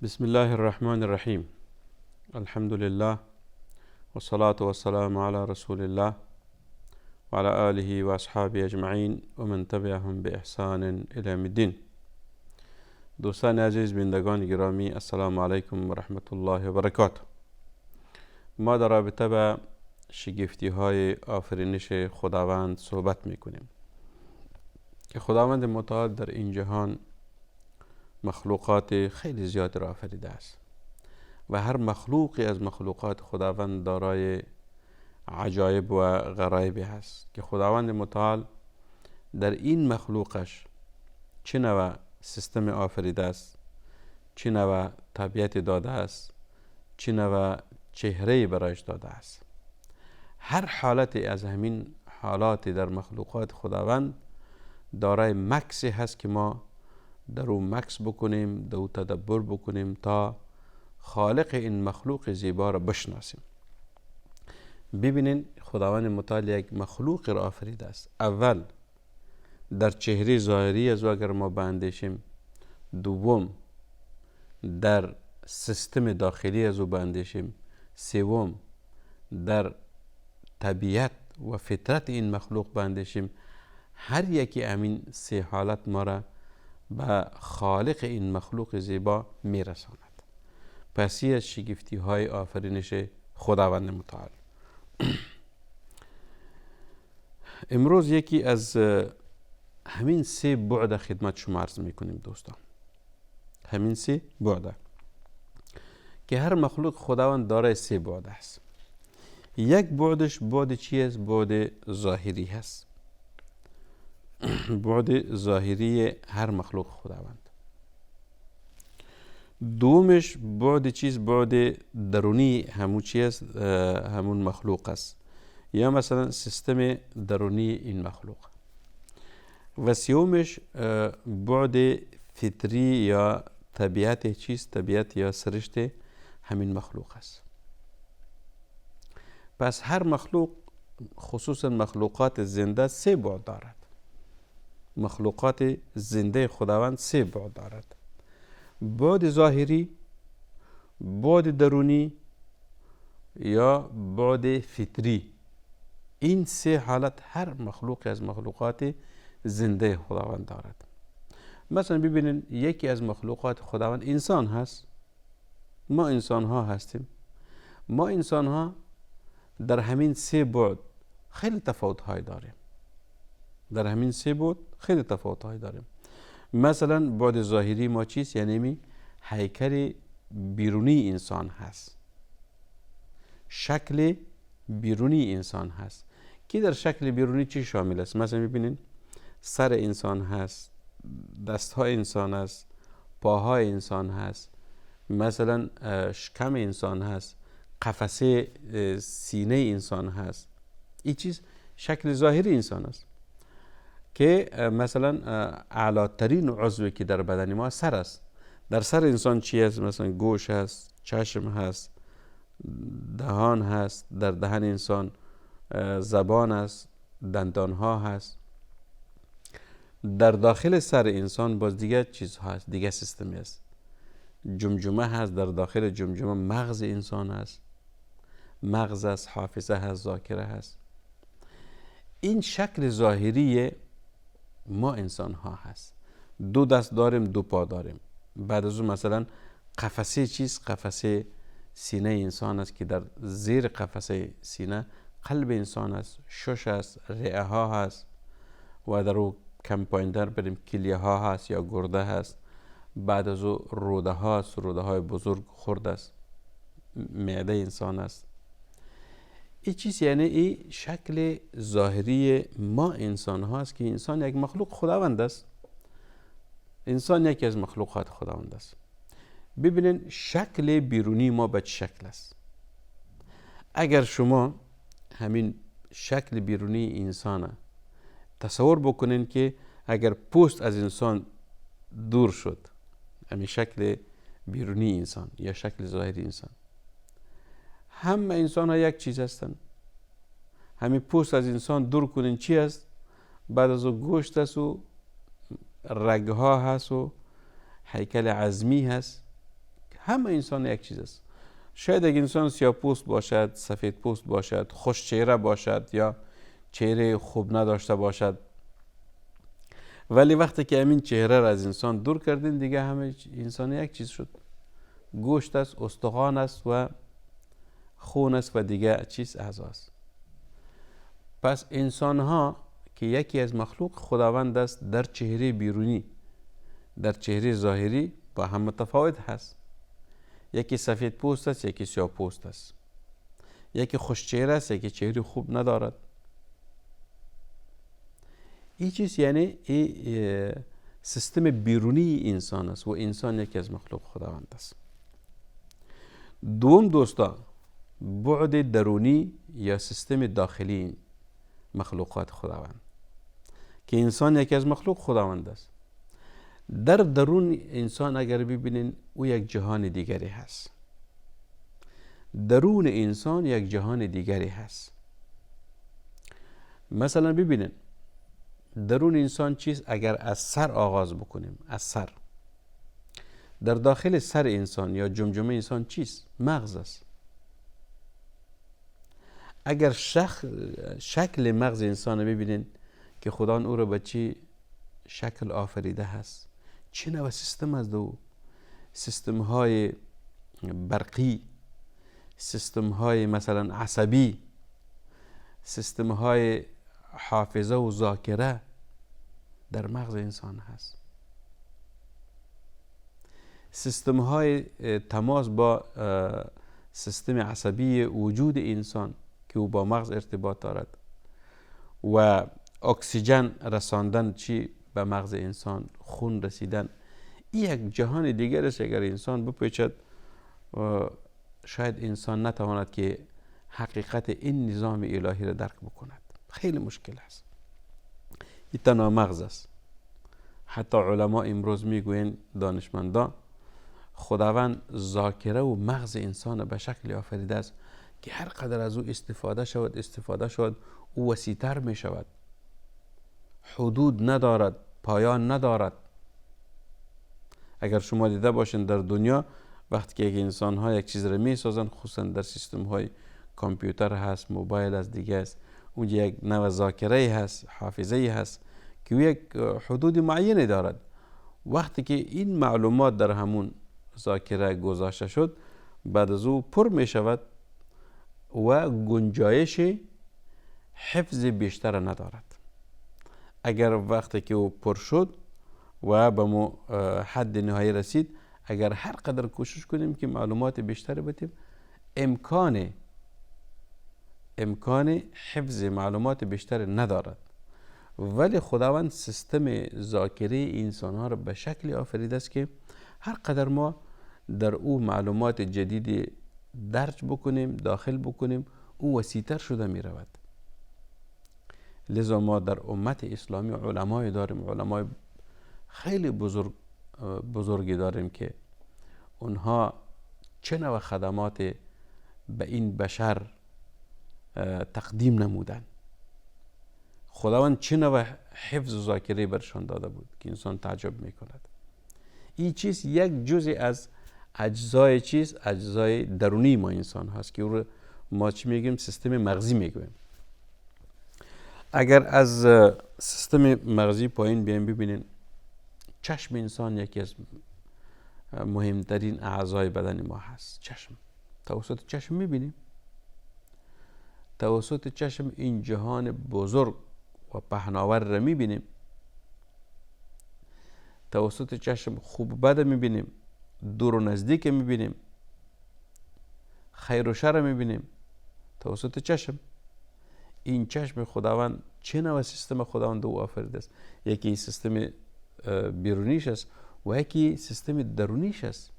بسم الله الرحمن الرحيم. الحمد لله والصلاة والسلام على رسول الله وعلى آله وأصحابه أجمعين ومن تبعهم بإحسان إلى يوم الدين. دوستان عزیز، بینندگان گرامی، السلام علیکم و رحمت الله و برکاته. ما در رابطه به شگفتی های آفرینش خداوند صحبت میکنیم که خداوند متعال در این جهان مخلوقات خیلی زیاد را آفریده است و هر مخلوقی از مخلوقات خداوند دارای عجایب و غرایبی هست که خداوند متعال در این مخلوقش چه نوع سیستم آفریده است، چه نوع طبیعت داده است، چه نوع چهره برایش داده است. هر حالتی از همین حالات در مخلوقات خداوند دارای مکسی هست که ما در او مکس بکنیم، در او تدبر بکنیم تا خالق این مخلوق زیبا را بشناسیم. ببینین خداوند متعال یک مخلوق را آفریده است. اول در چهره ظاهری از او اگر ما باندیشیم، دوم در سیستم داخلی از او باندیشیم، سوم در طبیعت و فطرت این مخلوق باندیشیم، هر یکی امین سه حالت ما را به خالق این مخلوق زیبا میرساند. پس از شگفتی های آفرینش خداوند متعال. امروز یکی از همین سه بعد خدمت شما عرض میکنیم دوستان. همین سه بعد که هر مخلوق خداوند دارای سه بعد است. یک بعدش بعد چی است؟ بعد ظاهری هست. بعد ظاهری هر مخلوق خداوند. دومش بعد چیز؟ بعد درونی همون چی است؟ همون مخلوق است، یا مثلا سیستم درونی این مخلوق. و سومش بعد فطری یا طبیعت چیز؟ طبیعت یا سرشت همین مخلوق است. پس هر مخلوق، خصوصا مخلوقات زنده، سه بعد دارد. مخلوقات زنده خداوند سه بعد دارد: بعد ظاهری، بعد درونی یا بعد فطری. این سه حالت هر مخلوق از مخلوقات زنده خداوند دارد. مثلا ببینید یکی از مخلوقات خداوند انسان هست. ما انسان ها هستیم. ما انسان ها در همین سه بعد خیلی تفاوت های داریم. در همین سه بعد خیلی تفاوت های داریم. مثلا بعد ظاهری ما چیست؟ یعنی هیکل بیرونی انسان هست، شکل بیرونی انسان هست که در شکل بیرونی چی شامل است؟ مثلا ببینید سر انسان هست، دستهای انسان هست، پاهای انسان هست، مثلا شکم انسان هست، قفسه سینه انسان هست. این چیز شکل ظاهری انسان است که مثلا اعلاترین عضوی که در بدن ما سر است. در سر انسان چی است؟ مثلا گوش هست، چشم هست، دهان هست. در دهن انسان زبان است، دندان ها هست. در داخل سر انسان باز دیگه چیز هست، دیگه سیستمی است. جمجمه هست، در داخل جمجمه مغز انسان هست، مغز هست، حافظه هست، ذاکره هست. این شکل ظاهری ما انسان ها هست. دو دست داریم، دو پا داریم. بعد از اون مثلا قفسه چیز؟ قفسه سینه انسان است که در زیر قفسه سینه قلب انسان است، شش است، ریه ها هست و در او کم پایین در بریم کلیه ها هست یا گرده هست. بعد از او روده ها هست، روده های بزرگ خرد است، معده انسان است. این چیز یعنی این شکل ظاهری ما انسان هاست که انسان یک مخلوق خداوند است. انسان یکی از مخلوقات خداوند است. ببینین شکل بیرونی ما به چه شکل است. اگر شما همین شکل بیرونی انسان تصور بکنین که اگر پوست از انسان دور شد، همین شکل بیرونی انسان یا شکل ظاهری انسان، همه انسان ها یک چیز هستن. همین پوست از انسان دور کنین چی است؟ بعد از او گوشت است و رگ ها هست و هیکل عظمی هست همه انسان یک چیز است. شاید یک انسان سیاه پوست باشد، سفید پوست باشد، خوش چهره باشد یا چهره خوب نداشته باشد، ولی وقتی که همین چهره را از انسان دور کردین دیگه همه انسان یک چیز شد. گوشت است، استخوان است و خون است و دیگه چیز اعضاست. پس انسان ها که یکی از مخلوق خداوند است، در چهره بیرونی، در چهره ظاهری با هم متفاوت هست. یکی سفید پوست است، یکی سیاه پوست است. یکی خوش چهره است، یکی چهره خوب ندارد. این چیز یعنی سیستم بیرونی انسان است و انسان یکی از مخلوق خداوند است. دوم دوستا، بعد درونی یا سیستم داخلی مخلوقات خداوند، که انسان یکی از مخلوق خداوند است. در درون انسان اگر ببینین او یک جهان دیگری هست. درون انسان یک جهان دیگری هست. مثلا ببینین درون انسان چیز، اگر از سر آغاز بکنیم، از سر، در داخل سر انسان یا جمجمه انسان چیست؟ مغز است. اگر شکل مغز انسان رو ببینین که خدا او رو به چی شکل آفریده هست، چه نوع سیستم از دو، سیستم های برقی، سیستم های مثلا عصبی، سیستم های حافظه و ذاکره در مغز انسان هست. سیستم های تماس با سیستم عصبی وجود انسان که او با مغز ارتباط دارد و اکسیژن رساندن چی به مغز انسان، خون رسیدن، این یک جهان دیگر است. اگر انسان بپیچد شاید انسان نتواند که حقیقت این نظام الهی را درک بکند. خیلی مشکل است. این تنها مغز است. حتی علما امروز میگوین، دانشمندان، خداوند ذاکره و مغز انسان به شکل آفریده است که هر قدر از او استفاده شود او وسیع‌تر می شود، حدود ندارد، پایان ندارد. اگر شما دیده باشین در دنیا وقتی که انسان ها یک چیز را می سازن، خصوصا در سیستم های کامپیوتر هست، موبایل از دیگه است، اونجا یک نوع ذاکره هست، حافظه هست که یک حدود معینی دارد. وقتی که این معلومات در همون ذاکره گذاشته شد، بعد از او پر می شود و گنجایش حفظ بیشتر ندارد. اگر وقتی که او پر شد و به حد نهایی رسید، اگر هر قدر کوشش کنیم که معلومات بیشتری بتیم، امکان حفظ معلومات بیشتر ندارد. ولی خداوند سیستم ذاکره انسان ها را به شکلی آفریده است که هر قدر ما در او معلومات جدید درج بکنیم، داخل بکنیم، او وسیع‌تر شده می رود. لذا ما در امت اسلامی علمای داریم، علمای خیلی بزرگی داریم که اونها چه نوع خدمات به این بشر تقدیم نمودن. خداوند چه نوع حفظ و ذاکره برشان داده بود که انسان تعجب می کند. این چیز یک جزء از اجزای درونی ما انسان هست که او رو ما چی میگیم؟ سیستم مغزی میگویم. اگر از سیستم مغزی پایین بیایم ببینین، چشم انسان یکی از مهمترین اعضای بدن ما هست. چشم، توسط چشم میبینیم، توسط چشم این جهان بزرگ و پهناور را میبینیم، توسط چشم خوب بد میبینیم، دور و نزدیک میبینیم، خیر و شر میبینیم توسط چشم. این چشم خداوند چه نوع سیستم خداوند او آفریده است؟ یکی سیستم بیرونیش است و یکی سیستم درونیش است.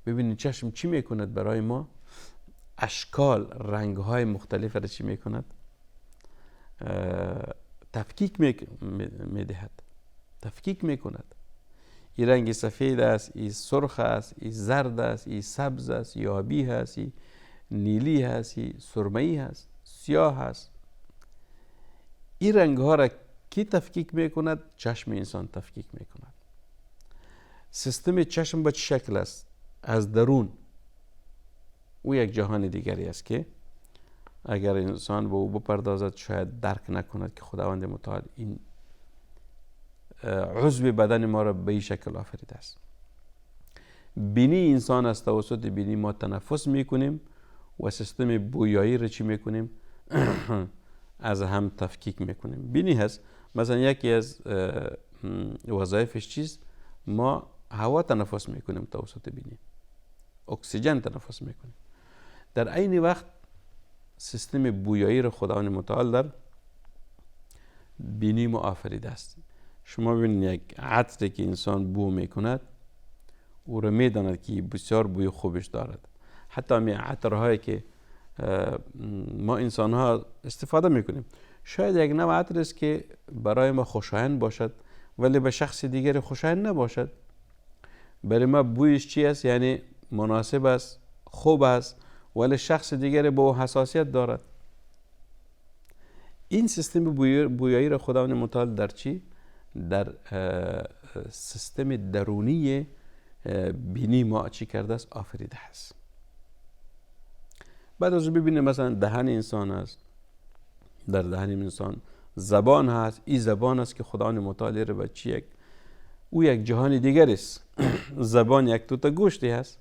ببینید چشم چی میکند برای ما؟ اشکال، رنگ‌های مختلف را چی میکند؟ تفکیک میدهد، تفکیک میکند. این رنگ سفید است، این سرخ است، این زرد است، این سبز است، این آبی هست، این نیلی هست، این سرمه‌ای هست، سیاه هست. این رنگ ها را کی تفکیک میکند؟ چشم انسان تفکیک میکند. سیستم چشم به چه شکل است؟ از درون او یک جهان دیگری است که اگر انسان به او بپردازد شاید درک نکند که خداوند متعال این عضو بدن ما را به این شکل آفریده است. بینی انسان است، توسط بینی ما تنفس میکنیم و سیستم بویایی را چی میکنیم؟ از هم تفکیک میکنیم. بینی هست مثلا یکی از وظایفش چیست؟ ما هوا تنفس میکنیم توسط بینی، اکسیژن تنفس میکنیم. در عین وقت سیستم بویایی را خداوند متعال در بینی ما آفریده است. شما ببینید یک عطری که انسان بو میکند او را میداند که بسیار بوی خوبش دارد. حتی همین عطرهایی که ما انسان ها استفاده میکنیم شاید یک نوع عطر است که برای ما خوشایند باشد ولی به شخص دیگر خوشایند نباشد. برای ما بویش چی است؟ یعنی مناسب است، خوب است، ولی شخص دیگر به او حساسیت دارد. این سیستم بویایی را خداوند متعال در چی؟ در سیستم درونی بینی ما چی کرده است؟ آفریده است. بعد از ببینیم مثلا دهن انسان است، در دهن انسان زبان هست. این زبان است که خداوند متعال را به چی او یک جهان دیگر است. زبان یک توته گوشتی هست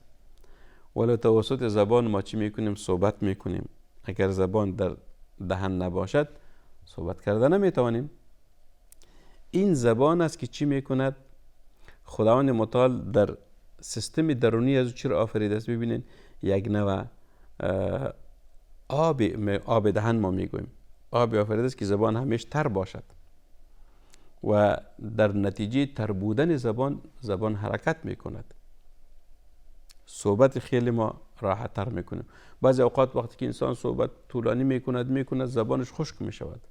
ولی توسط زبان ما چی میکنیم؟ صحبت میکنیم. اگر زبان در دهن نباشد صحبت کرده نمیتوانیم. این زبان است که چی میکند؟ خداوند متعال در سیستم درونی از چی را آفریده است؟ ببینید یک نوع آب دهن ما میگویم. آب آفریده است که زبان همیشه تر باشد و در نتیجه تر بودن زبان حرکت میکند. صحبت خیلی ما راحت تر میکنیم. بعضی اوقات وقتی که انسان صحبت طولانی میکند زبانش خشک میشود.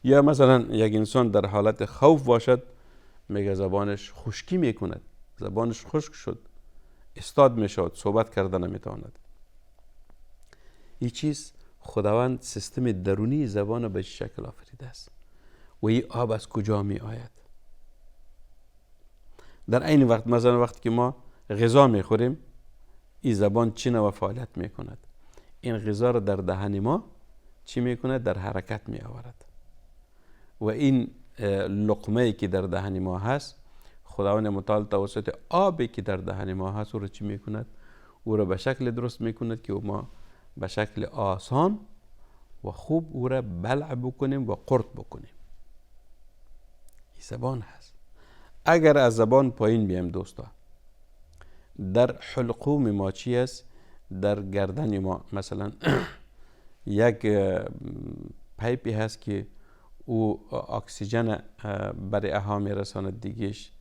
یا مثلا یک انسان در حالت خوف باشد میگه زبانش خشکی میکند، زبانش خشک شد، استاد میشود، صحبت کرده نمیتواند. این چیز خداوند سیستم درونی زبان به شکل آفریده است. و این آب از کجا می آید؟ در این وقت مثلا وقتی که ما غذا میخوریم این زبان چی نوع فعالیت میکند؟ این غذا را در دهن ما چی میکند؟ در حرکت می آورد. و این لقمه که در دهن ما هست خداوند متعال توسط آبی که در دهن ما هست او را چی میکند؟ او را به شکل درست میکند که ما به شکل آسان و خوب او را بلع بکنیم و قرط بکنیم. این زبان هست. اگر از زبان پایین بیایم دوستا، در حلقوم ما چی است؟ در گردن ما مثلا یک پیپی هست که او اکسیژن برای اها میرساند. دیگهش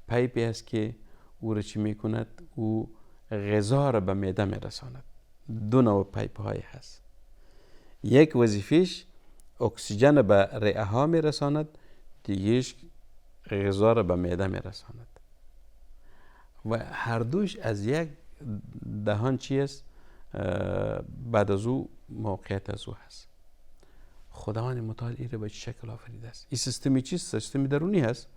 پیپی هست که او را چی میکند؟ او غذا را به معده میرساند. دو نوع پیپ های هست. یک وظیفش اکسیژن به ریه ها میرساند، دیگهش غذا را به معده میرساند. و هر دوش از یک دهان چی است؟ بعد از او موقعیت از او هست. خداوند متعال این را به شکل آفریده است. این سیستمی چیست؟ سیستم درونی هست.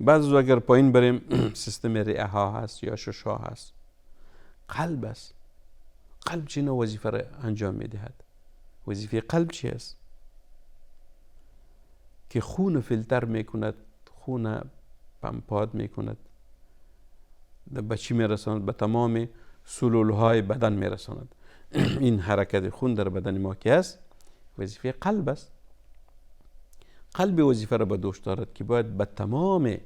بعد از اگر پایین بریم سیستم ریه ها هست یا ششها هست. قلب است. قلب چی نوع وظیفه را انجام میدهد؟ وظیفه قلب چی است؟ که خون فیلتر میکند، خون پمپاد میکند، به چی میرساند؟ به تمام سلول های بدن میرساند. این حرکت خون در بدن ما که است وظیفه قلب است. قلب وظیفه را به دوش دارد که باید به تمام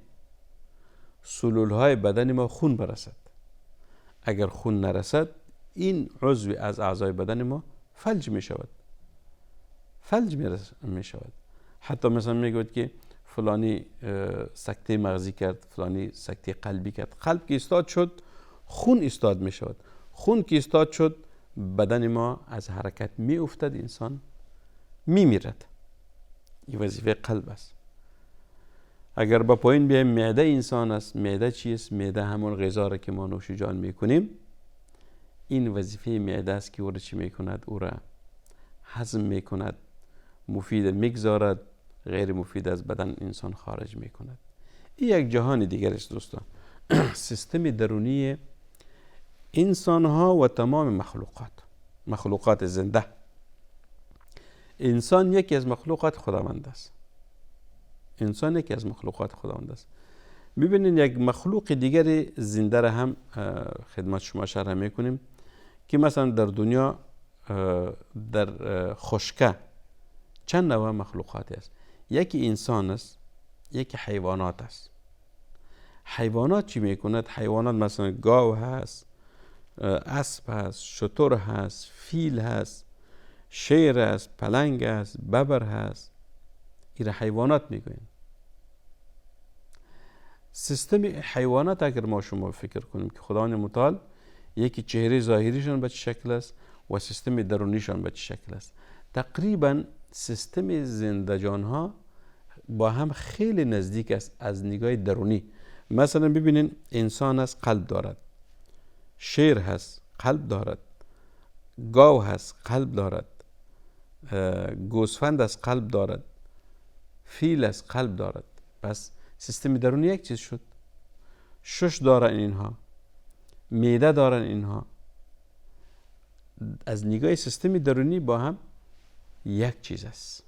سلول های بدن ما خون برسد. اگر خون نرسد این عضو از اعضای بدن ما فلج می شود. می شود. حتی مثلا میگوید که فلانی سکته مغزی کرد، فلانی سکته قلبی کرد. قلب که استاد شد خون استاد می شود. خون که استاد شد بدن ما از حرکت می افتد، انسان می میرد. این وظیفه قلب است. اگر با پایین بیایم معده انسان است. معده چیست؟ معده همون غذا را که ما نوش جان می کنیم. این وظیفه معده است که او را چی می کند؟ او را هضم می کند، مفید میگذارد، غیر مفید از بدن انسان خارج می کند. این یک جهان دیگر است دوستان. سیستم درونی انسان ها و تمام مخلوقات زنده. انسان یکی از مخلوقات خداوند است. انسان یکی از مخلوقات خداوند است. ببینید یک مخلوق دیگری زنده را هم خدمت شما شرح میکنیم که مثلا در دنیا در خشکه چند نوع مخلوقاتی است. یکی انسان است، یکی حیوانات است. حیوانات چی میکند؟ حیوانات مثلا گاو هست، اسب هست، شتر هست، فیل هست، شیر هست، پلنگ هست، ببر هست. این حیوانات میگوییم. سیستم حیوانات اگر ما شما فکر کنیم که خداوند متعال یکی چهره ظاهریشان به چه شکل است و سیستم درونیشان به چه شکل است. تقریبا سیستم زندگان ها با هم خیلی نزدیک است از نگاه درونی. مثلا ببینین انسان است، قلب دارد. شیر هست، قلب دارد. گاو هست، قلب دارد. گوسفند است، قلب دارد. فیل است، قلب دارد. پس سیستم درونی یک چیز شد. شش دارن اینها، معده دارن اینها. از نگاه سیستم درونی با هم یک چیز است.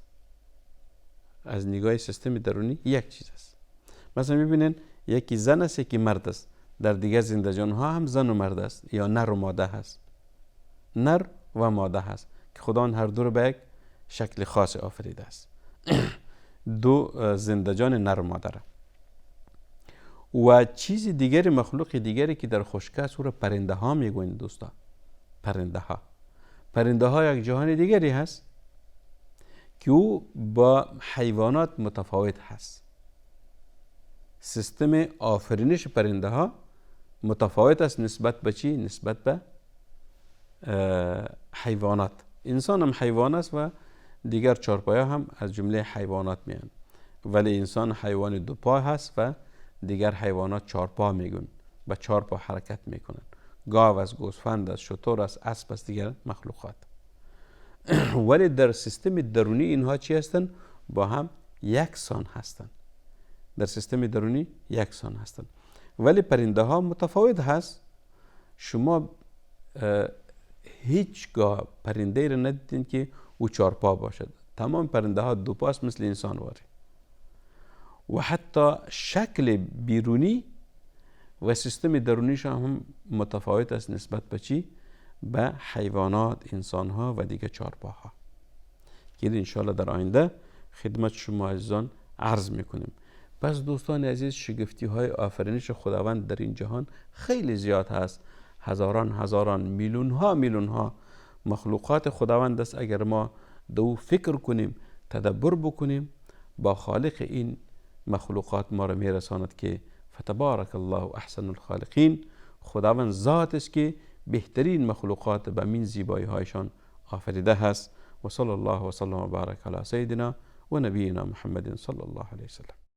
از نگاه سیستم درونی یک چیز است. مثلا ببینین یکی زن است، یکی مرد است. در دیگر زندگان ها هم زن و مرد است یا نر و ماده هست. نر و ماده هست که خداوند هر دو رو به یک شکل خاص آفریده است. دو زندگان نر و ماده را. و چیز دیگری، مخلوق دیگری که در خشکی است او را پرنده ها میگویند دوستا. پرنده ها یک جهان دیگری هست که او با حیوانات متفاوت هست. سیستم آفرینش پرنده ها متفاوت است نسبت به چی؟ نسبت به حیوانات. انسان هم حیوان است و دیگر چهارپایه هم از جمله حیوانات میان، ولی انسان حیوان دو پا هست و دیگر حیوانات چهارپا میگن، با چهارپا حرکت میکنن. گاو است، گوسفند است، شتر است، اسب است، دیگر مخلوقات. ولی در سیستم درونی اینها چی هستند؟ با هم یکسان هستند. در سیستم درونی یکسان هستند. ولی پرنده ها متفاوت هست. شما هیچگاه پرنده را ندیدین که او چهارپا باشد. تمام پرنده ها دو پاست مثل انسان واری. و حتی شکل بیرونی و سیستم درونیش هم متفاوت است نسبت به چی؟ به حیوانات، انسان ها و دیگه چهارپاها که انشاءالله در آینده خدمت شما عزیزان عرض میکنیم. پس دوستان عزیز، شگفتی های آفرینش خداوند در این جهان خیلی زیاد هست. هزاران میلیون ها مخلوقات خداوند است. اگر ما دو فکر کنیم، تدبر بکنیم، با خالق این مخلوقات ما را میرساند که فتبارک الله احسن الخالقین. خداوند ذات است که بهترین مخلوقات به من زیبایی هایشان آفریده هست. و صلی الله و سلم و بارک علی سیدنا و نبینا محمد صلی الله علیه وسلم.